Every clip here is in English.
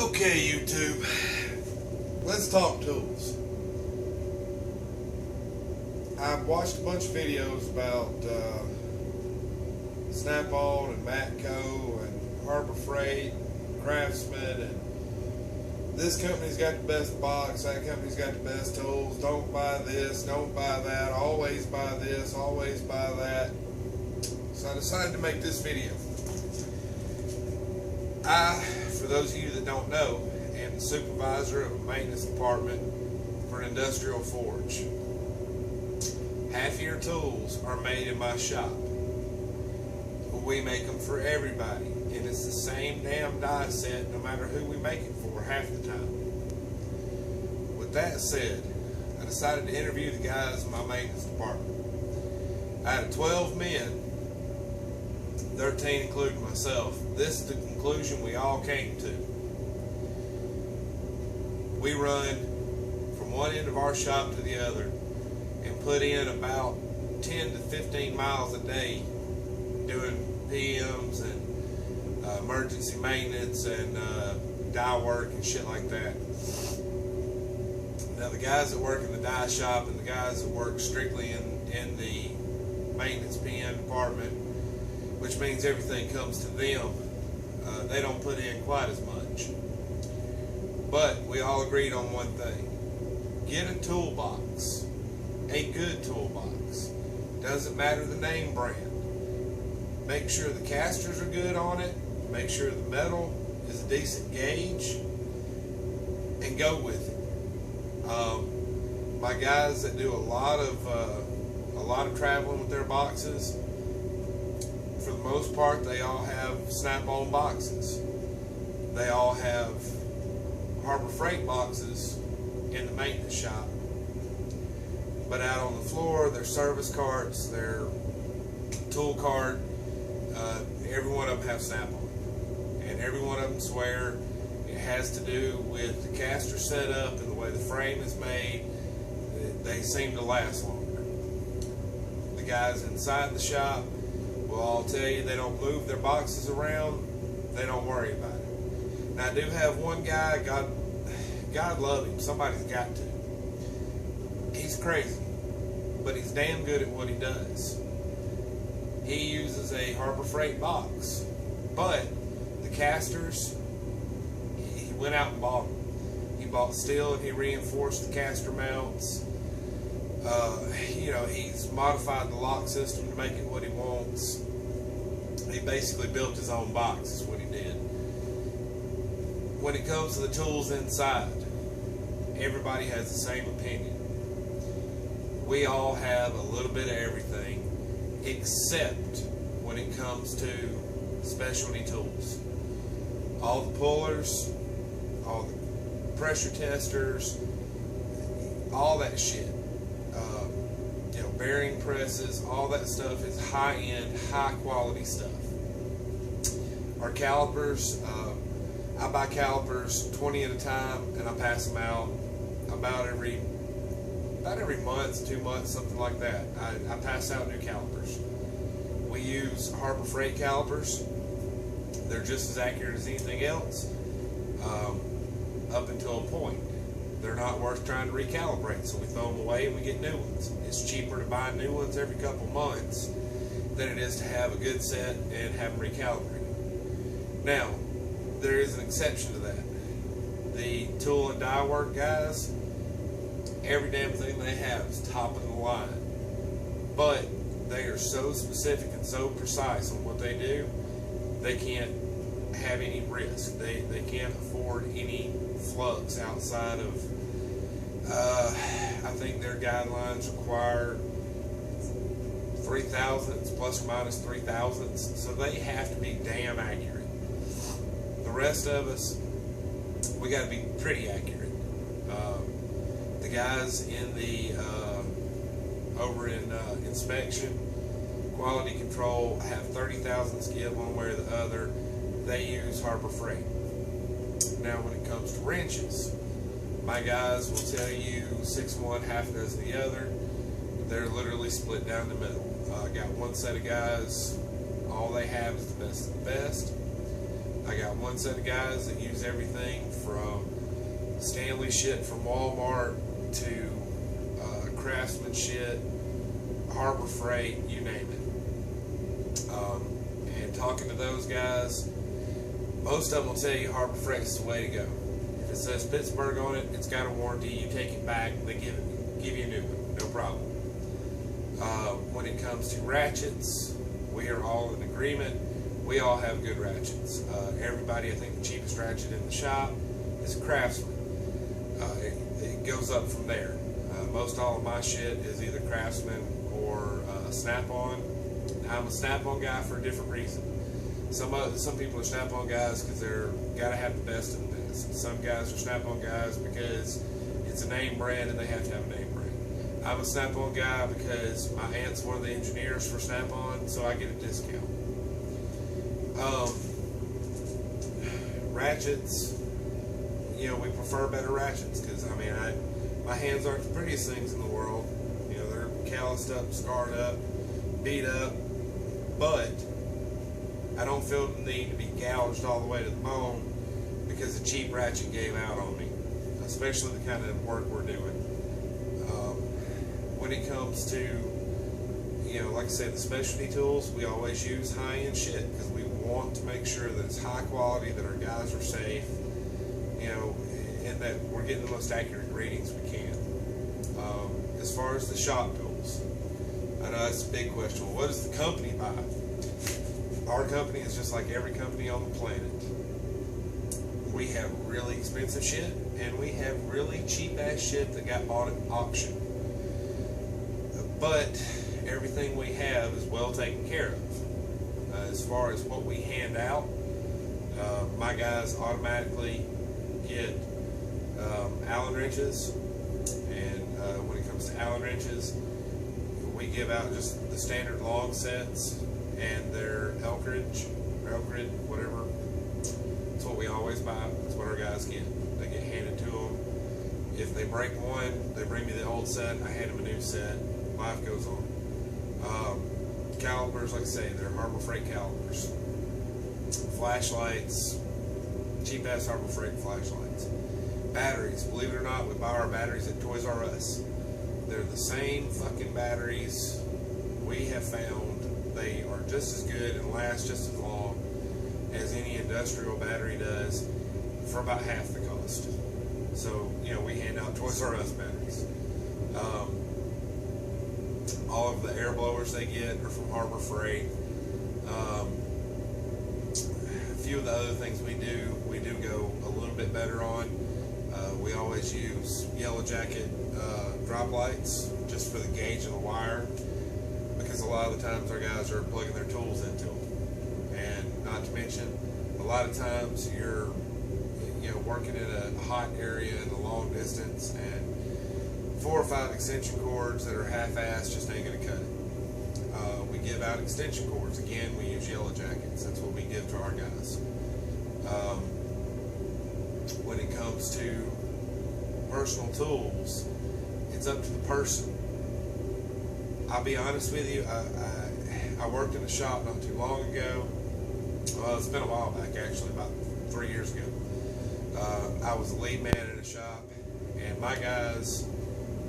Okay, YouTube, let's talk tools. I've watched a bunch of videos about Snap-on and Matco and Harbor Freight, Craftsman, and this company's got the best box, that company's got the best tools, don't buy this, don't buy that, always buy this, always buy that. So I decided to make this video. For those of you that don't know, am the supervisor of a maintenance department for an industrial forge. Half of your tools are made in my shop. We make them for everybody, and it's the same damn die set no matter who we make it for half the time. With that said, I decided to interview the guys in my maintenance department. Out of 12 men, 13 including myself, this is the conclusion we all came to. We run from one end of our shop to the other and put in about 10 to 15 miles a day doing PMs and emergency maintenance and die work and shit like that. Now the guys that work in the die shop and the guys that work strictly in the maintenance PM department, which means everything comes to them, they don't put in quite as much. But we all agreed on one thing. Get a toolbox. A good toolbox. Doesn't matter the name brand. Make sure the casters are good on it. Make sure the metal is a decent gauge. And go with it. My guys that do a lot of traveling with their boxes, for the most part, they all have Snap-on boxes. They all have Harbor Freight boxes in the maintenance shop. But out on the floor, their service carts, their tool cart, every one of them have Snap-on. And every one of them swear it has to do with the caster setup and the way the frame is made. They seem to last longer. The guys inside the shop will all tell you they don't move their boxes around. They don't worry about it. Now I do have one guy, God love him, somebody's got to. He's crazy, but he's damn good at what he does. He uses a Harbor Freight box, but the casters, he went out and bought them. He bought steel and he reinforced the caster mounts. He's modified the lock system to make it what he wants. He basically built his own box, is what he did. When it comes to the tools inside, everybody has the same opinion. We all have a little bit of everything, except when it comes to specialty tools. All the pullers, all the pressure testers, all that shit. Bearing presses, all that stuff is high-end, high-quality stuff. Our calipers, I buy calipers 20 at a time, and I pass them out about every month, 2 months, something like that. I pass out new calipers. We use Harbor Freight calipers. They're just as accurate as anything else, up until a point. They're not worth trying to recalibrate, so we throw them away and we get new ones. It's cheaper to buy new ones every couple months than it is to have a good set and have them recalibrated. Now, there is an exception to that. The tool and die work guys, every damn thing they have is top of the line. But they are so specific and so precise on what they do, they can't have any risk. They can't afford any flux outside of, I think their guidelines require 3 thousandths plus or minus 3 thousandths, so they have to be damn accurate. The rest of us, we got to be pretty accurate. The guys in the over in inspection, quality control have 30 thousandths give one way or the other. They use Harbor Freight. Now when it comes to wrenches, my guys will tell you 6 one, half a dozen the other. They're literally split down the middle. I got one set of guys, all they have is the best of the best. I got got one set of guys that use everything from Stanley shit from Walmart to Craftsman shit, Harbor Freight, you name it. And talking to those guys, most of them will tell you Harbor Freight is the way to go. If it says Pittsburgh on it, it's got a warranty. You take it back, they give you a new one, no problem. When it comes to ratchets, we are all in agreement. We all have good ratchets. Everybody, I think the cheapest ratchet in the shop is a Craftsman. It goes up from there. Most all of my shit is either Craftsman or Snap-on. I'm a Snap-on guy for a different reason. Some people are Snap-on guys because they're gotta have the best of the best. Some guys are Snap-on guys because it's a name brand and they have to have a name brand. I'm a Snap-on guy because my aunt's one of the engineers for Snap-on, so I get a discount. Ratchets, you know, we prefer better ratchets because, I mean, my hands aren't the prettiest things in the world. You know, they're calloused up, scarred up, beat up, but I don't feel the need to be gouged all the way to the bone because a cheap ratchet gave out on me, especially the kind of work we're doing. When it comes to, you know, like I said, the specialty tools, we always use high-end shit because we want to make sure that it's high quality, that our guys are safe, you know, and that we're getting the most accurate readings we can. As far as the shop tools, I know that's a big question. Well, what does the company buy? Our company is just like every company on the planet. We have really expensive shit, and we have really cheap-ass shit that got bought at auction. But everything we have is well taken care of. As far as what we hand out, my guys automatically get Allen wrenches, and when it comes to Allen wrenches, we give out just the standard long sets and their Elkridge, whatever. That's what we always buy. That's what our guys get. They get handed to them. If they break one, they bring me the old set. I hand them a new set. Life goes on. Calipers, like I say, they're Harbor Freight calipers. Flashlights, cheap-ass Harbor Freight flashlights. Batteries, believe it or not, we buy our batteries at Toys R Us. They're the same fucking batteries we have found. They are just as good and last just as long as any industrial battery does for about half the cost. So, you know, we hand out Toys R Us batteries. All of the air blowers they get are from Harbor Freight. A few of the other things we do go a little bit better on. We always use Yellow Jacket drop lights just for the gauge of the wire, because a lot of the times our guys are plugging their tools into them. And not to mention, a lot of times you're, you know, working in a hot area in a long distance, and 4 or 5 extension cords that are half-assed just ain't going to cut it. We give out extension cords. Again, we use Yellow Jackets. That's what we give to our guys. When it comes to personal tools, it's up to the person. I'll be honest with you, I worked in a shop not too long ago. Well, it's been a while back, actually, about 3 years ago. I was the lead man in a shop, and my guys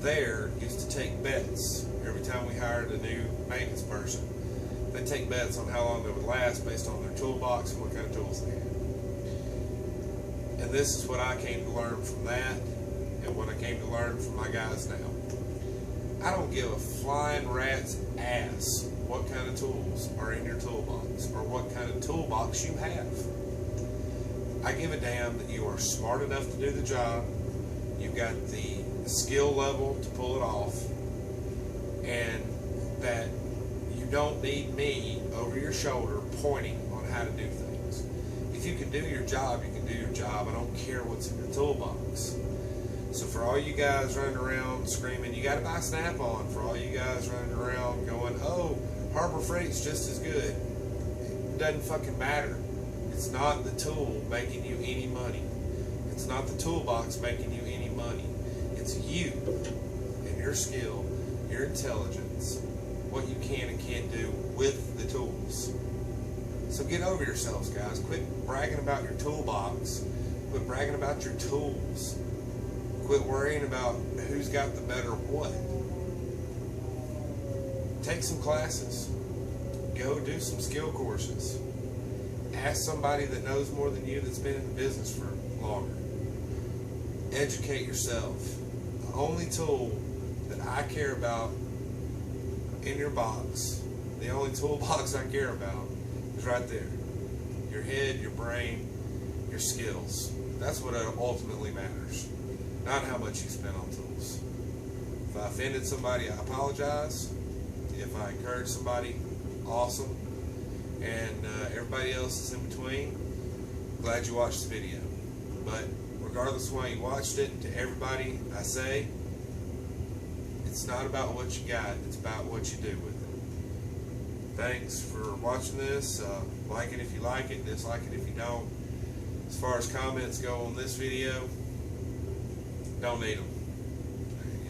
there used to take bets every time we hired a new maintenance person. They'd take bets on how long they would last based on their toolbox and what kind of tools they had. And this is what I came to learn from that, and what I came to learn from my guys now. I don't give a flying rat's ass what kind of tools are in your toolbox or what kind of toolbox you have. I give a damn that you are smart enough to do the job, you've got the skill level to pull it off, and that you don't need me over your shoulder pointing on how to do things. If you can do your job, you can do your job. I don't care what's in your toolbox. So for all you guys running around screaming, you got to buy Snap-on, for all you guys running around going, oh, Harbor Freight's just as good, it doesn't fucking matter. It's not the tool making you any money. It's not the toolbox making you any money. It's you and your skill, your intelligence, what you can and can't do with the tools. So get over yourselves, guys. Quit bragging about your toolbox. Quit bragging about your tools. Quit worrying about who's got the better what. Take some classes. Go do some skill courses. Ask somebody that knows more than you that's been in the business for longer. Educate yourself. The only tool that I care about in your box, the only toolbox I care about, is right there. Your head, your brain, your skills. That's what ultimately matters. Not how much you spend on tools. If I offended somebody, I apologize. If I encourage somebody, awesome. And everybody else is in between, glad you watched the video. But regardless of why you watched it, to everybody I say, it's not about what you got, it's about what you do with it. Thanks for watching this. Like it if you like it, dislike it if you don't. As far as comments go on this video, don't need them.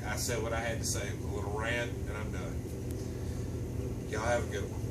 I said what I had to say, a little rant, and I'm done. Y'all have a good one.